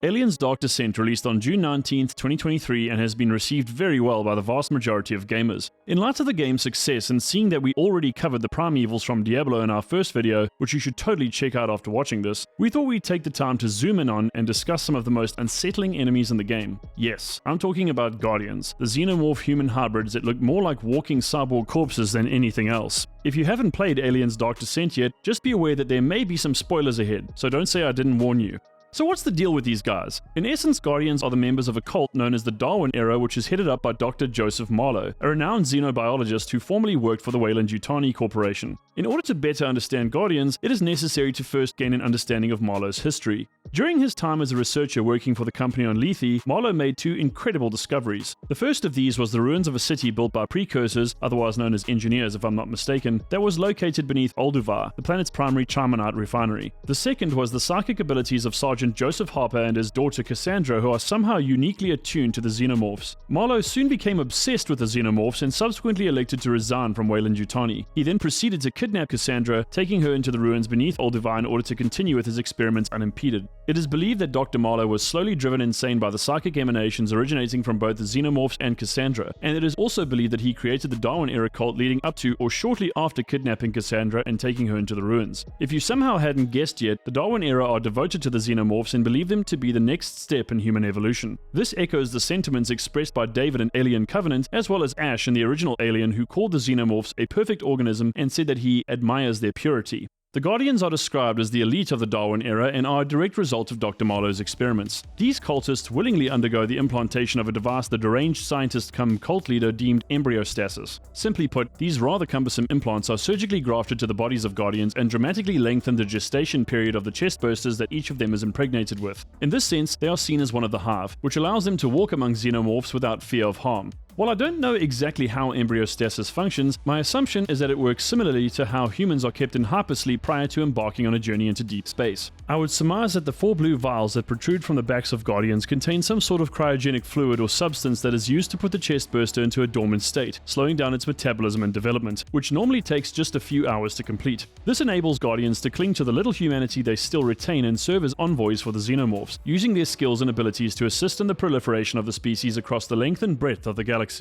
Aliens Dark Descent released on June 19th, 2023 and has been received very well by the vast majority of gamers. In light of the game's success and seeing that we already covered the primevals from Diablo in our first video, which you should totally check out after watching this, we thought we'd take the time to zoom in on and discuss some of the most unsettling enemies in the game. Yes, I'm talking about Guardians, the Xenomorph human hybrids that look more like walking cyborg corpses than anything else. If you haven't played Aliens Dark Descent yet, just be aware that there may be some spoilers ahead, so don't say I didn't warn you. So what's the deal with these guys? In essence, Guardians are the members of a cult known as the Darwin Era, which is headed up by Dr. Joseph Marlowe, a renowned xenobiologist who formerly worked for the Weyland-Yutani Corporation. In order to better understand Guardians, it is necessary to first gain an understanding of Marlowe's history. During his time as a researcher working for the company on Lethe, Marlowe made two incredible discoveries. The first of these was the ruins of a city built by precursors, otherwise known as engineers if I'm not mistaken, that was located beneath Alduvar, the planet's primary chimonite refinery. The second was the psychic abilities of Sergeant Joseph Harper and his daughter Cassandra, who are somehow uniquely attuned to the Xenomorphs. Marlowe soon became obsessed with the Xenomorphs and subsequently elected to resign from Weyland-Yutani. He then proceeded to kidnap Cassandra, taking her into the ruins beneath Alduvar in order to continue with his experiments unimpeded. It is believed that Dr. Marlowe was slowly driven insane by the psychic emanations originating from both the Xenomorphs and Cassandra, and it is also believed that he created the Darwin Era cult leading up to or shortly after kidnapping Cassandra and taking her into the ruins. If you somehow hadn't guessed yet, the Darwin Era are devoted to the Xenomorphs and believe them to be the next step in human evolution. This echoes the sentiments expressed by David in Alien Covenant, as well as Ash in the original Alien, who called the Xenomorphs a perfect organism and said that he admires their purity. The Guardians are described as the elite of the Darwin Era and are a direct result of Dr. Marlowe's experiments. These cultists willingly undergo the implantation of a device the deranged scientist cum cult leader deemed embryostasis. Simply put, these rather cumbersome implants are surgically grafted to the bodies of Guardians and dramatically lengthen the gestation period of the chest bursters that each of them is impregnated with. In this sense, they are seen as one of the Hive, which allows them to walk among xenomorphs without fear of harm. While I don't know exactly how embryostasis functions, my assumption is that it works similarly to how humans are kept in hypersleep prior to embarking on a journey into deep space. I would surmise that the four blue vials that protrude from the backs of Guardians contain some sort of cryogenic fluid or substance that is used to put the chest burster into a dormant state, slowing down its metabolism and development, which normally takes just a few hours to complete. This enables Guardians to cling to the little humanity they still retain and serve as envoys for the Xenomorphs, using their skills and abilities to assist in the proliferation of the species across the length and breadth of the galaxy.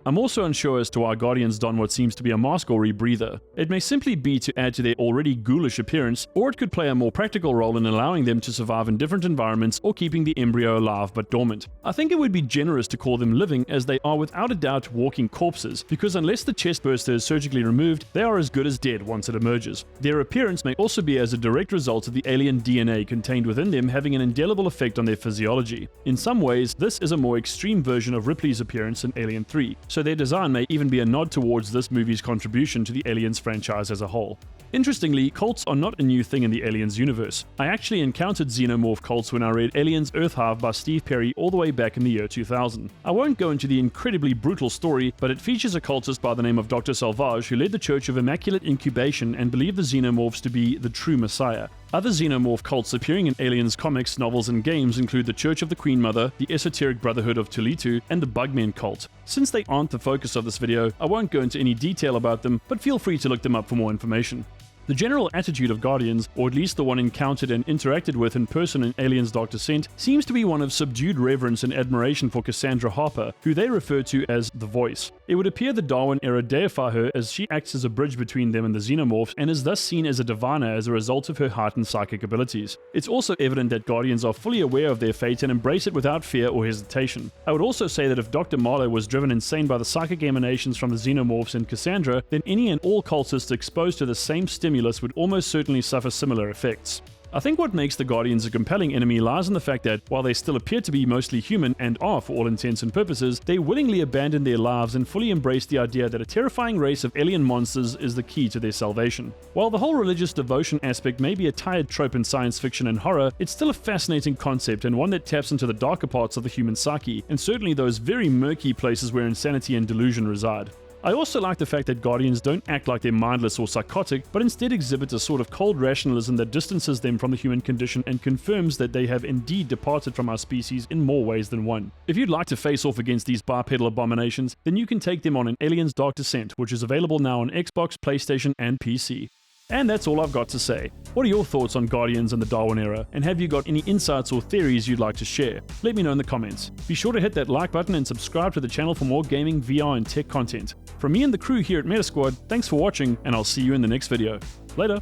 I'm also unsure as to why Guardians don what seems to be a mask or rebreather. It may simply be to add to their already ghoulish appearance, or it could play a more practical role in allowing them to survive in different environments or keeping the embryo alive but dormant. I think it would be generous to call them living, as they are without a doubt walking corpses, because unless the chest burster is surgically removed, they are as good as dead once it emerges. Their appearance may also be as a direct result of the alien DNA contained within them having an indelible effect on their physiology. In some ways, this is a more extreme version of Ripley's appearance in Alien 3. So their design may even be a nod towards this movie's contribution to the Aliens franchise as a whole. Interestingly, cults are not a new thing in the Aliens universe. I actually encountered xenomorph cults when I read Aliens Earth Hive by Steve Perry all the way back in the year 2000. I won't go into the incredibly brutal story, but it features a cultist by the name of Dr. Salvage who led the Church of Immaculate Incubation and believed the xenomorphs to be the true Messiah. Other xenomorph cults appearing in Aliens comics, novels, and games include the Church of the Queen Mother, the Esoteric Brotherhood of Tulitu, and the Bugmen cult. Since they aren't the focus of this video, I won't go into any detail about them, but feel free to look them up for more information. The general attitude of Guardians, or at least the one encountered and interacted with in person in Aliens Dark Descent, seems to be one of subdued reverence and admiration for Cassandra Harper, who they refer to as the Voice. It would appear the Darwin Era deify her as she acts as a bridge between them and the Xenomorphs, and is thus seen as a diviner as a result of her heightened psychic abilities. It's also evident that Guardians are fully aware of their fate and embrace it without fear or hesitation. I would also say that if Dr. Marlowe was driven insane by the psychic emanations from the Xenomorphs and Cassandra, then any and all cultists exposed to the same stimulus would almost certainly suffer similar effects. I think what makes the Guardians a compelling enemy lies in the fact that, while they still appear to be mostly human and are for all intents and purposes, they willingly abandon their lives and fully embrace the idea that a terrifying race of alien monsters is the key to their salvation. While the whole religious devotion aspect may be a tired trope in science fiction and horror, it's still a fascinating concept and one that taps into the darker parts of the human psyche, and certainly those very murky places where insanity and delusion reside. I also like the fact that Guardians don't act like they're mindless or psychotic, but instead exhibit a sort of cold rationalism that distances them from the human condition and confirms that they have indeed departed from our species in more ways than one. If you'd like to face off against these bipedal abominations, then you can take them on in Aliens Dark Descent, which is available now on Xbox, PlayStation, and PC. And that's all I've got to say. What are your thoughts on Guardians and the Darwin Era, and have you got any insights or theories you'd like to share? Let me know in the comments. Be sure to hit that like button and subscribe to the channel for more gaming, VR and tech content. From me and the crew here at Metasquad, thanks for watching, and I'll see you in the next video. Later!